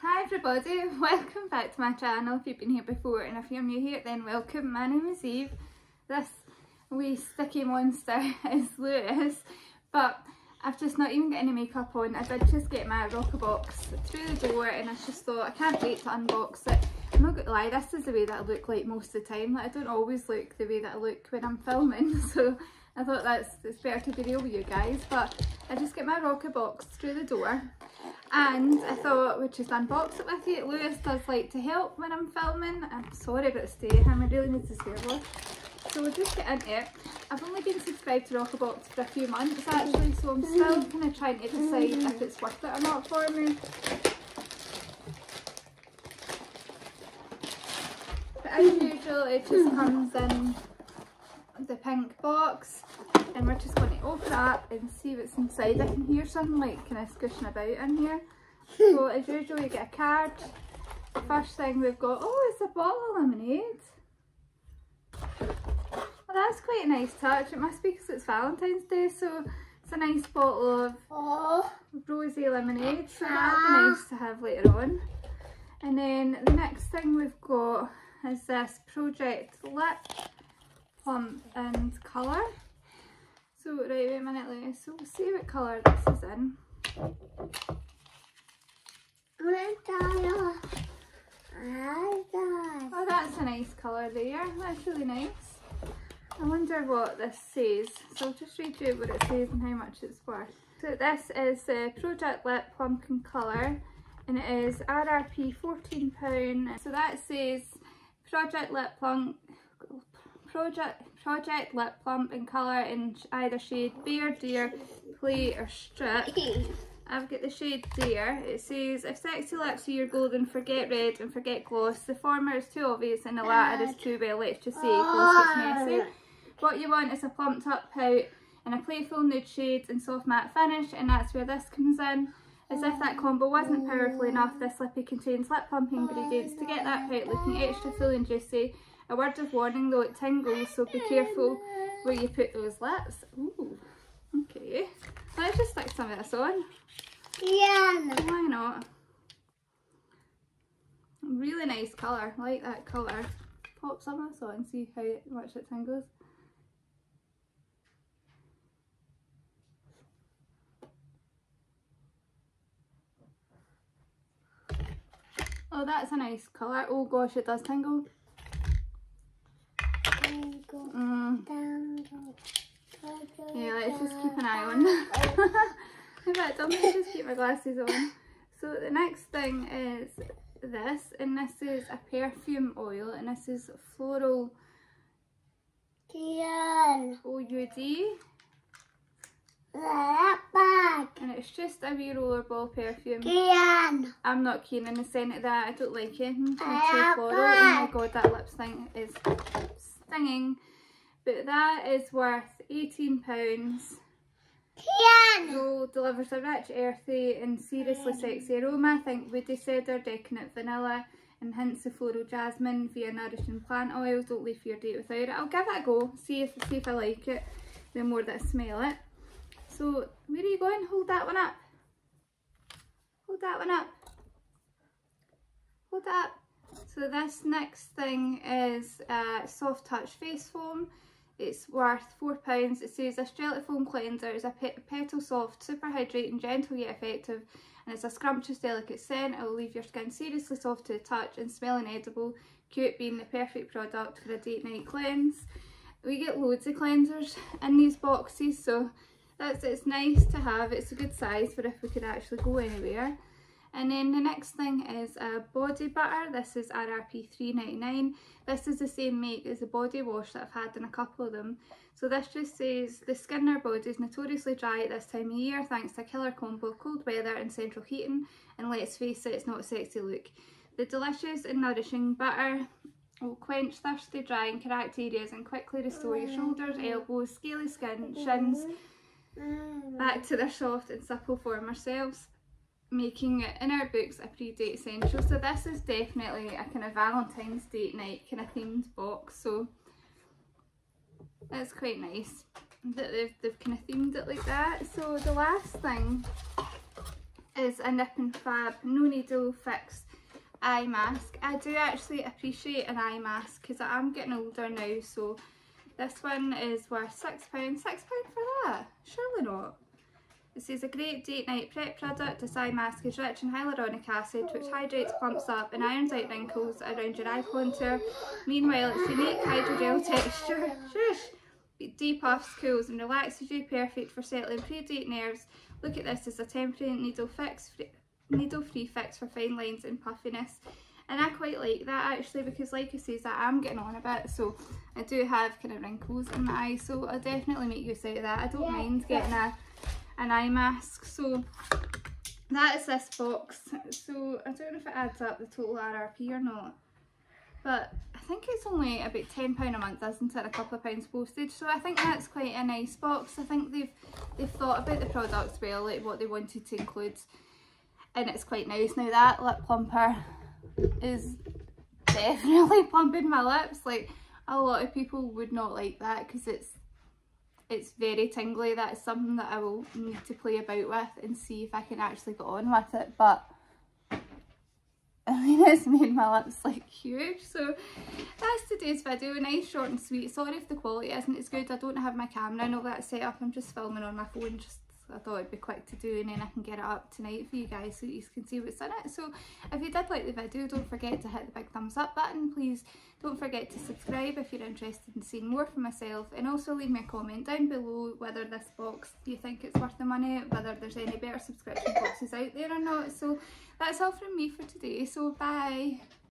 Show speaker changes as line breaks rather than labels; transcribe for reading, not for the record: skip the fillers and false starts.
Hi everybody, welcome back to my channel if you've been here before, and if you're new here then welcome. My name is Eve. This wee sticky monster is Lewis, but I've just not even got any makeup on. I did just get my Rockabox through the door and I just thought I can't wait to unbox it. I'm not going to lie, this is the way that I look like most of the time. Like, I don't always look the way that I look when I'm filming, so I thought it's better to be real with you guys. But I just get my Rockabox through the door and I thought we'd just unbox it with you. Lewis does like to help when I'm filming. I'm sorry about stay him, I really need to spare one. So we'll just get into it. I've only been subscribed to Rockabox for a few months actually, so I'm still kind of trying to decide if it's worth it or not for me. But as usual, it just comes in the pink box, and we're just going to open it up and see what's inside. I can hear something like kind of squishing about in here. So as usual, you get a card. The first thing we've got, oh, it's a bottle of lemonade. Well, that's quite a nice touch. It must be because it's Valentine's Day, so it's a nice bottle of rosy lemonade, so that'll be nice to have later on. And then the next thing we've got is this Project Lip Plump and Colour. So right, wait a minute, Lewis. So we'll see what colour this is in. Oh, that's a nice colour there. That's really nice. I wonder what this says. So I'll just read you what it says and how much it's worth. So this is the Project Lip Plump and Colour, and it is RRP £14. So that says Project Lip Plump and Colour in either shade Bare, Dear, Play or Strip. I've got the shade Dear. It says, if sexy lips are your golden, forget red and forget gloss. The former is too obvious and the latter is too, well, let's just say gloss gets messy. What you want is a plumped up pout and a playful nude shade and soft matte finish, and that's where this comes in. As if that combo wasn't powerful enough, this lippy contains lip plumping ingredients to get that pout looking extra full and juicy. A word of warning though, it tingles, so be careful where you put those lips. Ooh, okay. Let's just stick some of this on. Yeah. Why not? Really nice colour, I like that colour. Pop some of this on and see how much it tingles. Oh, that's a nice colour. Oh gosh, it does tingle. Yeah, let's just keep an eye on. In fact, I'll just keep my glasses on. So the next thing is this, and this is a perfume oil, and this is Floral OUD. And it's just a wee rollerball perfume. I'm not keen on the scent of that. I don't like it. It's too floral. Oh my god, that lip thing is stinging. But that is worth £18. So delivers a rich, earthy and seriously sexy aroma. Think woody cedar, decadent vanilla and hints of floral jasmine via nourishing plant oils. Don't leave your date without it. I'll give it a go, see if I like it the more that I smell it. So where are you going? Hold that one up. Hold that one up. Hold it up. So this next thing is Soft Touch Face Foam. It's worth £4. It says this gel foam cleanser is a petal soft, super hydrating, gentle yet effective, and it's a scrumptious, delicate scent. It will leave your skin seriously soft to the touch and smelling edible. Cute being the perfect product for a date night cleanse. We get loads of cleansers in these boxes, so it's nice to have. It's a good size for if we could actually go anywhere. And then the next thing is a body butter. This is RRP $3.99. This is the same make as the body wash that I've had in a couple of them. So this just says, the skin in our body is notoriously dry at this time of year thanks to a killer combo of cold weather and central heating, and let's face it, it's not a sexy look. The delicious and nourishing butter will quench thirsty, dry and cracked areas and quickly restore your shoulders, elbows, scaly skin, shins back to their soft and supple former selves, making it in our books a pre-date essential. So this is definitely a kind of Valentine's date night kind of themed box, so it's quite nice that they've kind of themed it like that. So the last thing is a Nip and Fab No Needle Fix eye mask. I do actually appreciate an eye mask because I am getting older now, so this one is worth £6. £6 for that? Surely not. This is a great date night prep product. This eye mask is rich in hyaluronic acid, which hydrates, plumps up and irons out wrinkles around your eye contour. Meanwhile, its unique hydrogel texture depuffs, cools and relaxes you, perfect for settling pre-date nerves. Look at this as a temporary needle-free fix for fine lines and puffiness. And I quite like that actually, because like I say, I am getting on a bit, so I do have kind of wrinkles in my eyes, so I'll definitely make use out of that. I don't mind getting an eye mask. So that is this box. So I don't know if it adds up the total RRP or not, but I think it's only about £10 a month, isn't it? A couple of pounds postage. So I think that's quite a nice box. I think they've thought about the products well, like what they wanted to include, and it's quite nice. Now that lip plumper is definitely plumping my lips. Like, a lot of people would not like that because it's very tingly. That is something that I will need to play about with and see if I can actually get on with it, but I mean, it's made my lips like huge. So that's today's video, nice, short and sweet. Sorry if the quality isn't as good. I don't have my camera and all that set up. I'm just filming on my phone, just I thought it'd be quick to do, and then I can get it up tonight for you guys so you can see what's in it. So if you did like the video, don't forget to hit the big thumbs up button. Please don't forget to subscribe if you're interested in seeing more from myself, and also leave me a comment down below whether this box, do you think it's worth the money, whether there's any better subscription boxes out there or not. So that's all from me for today, so bye.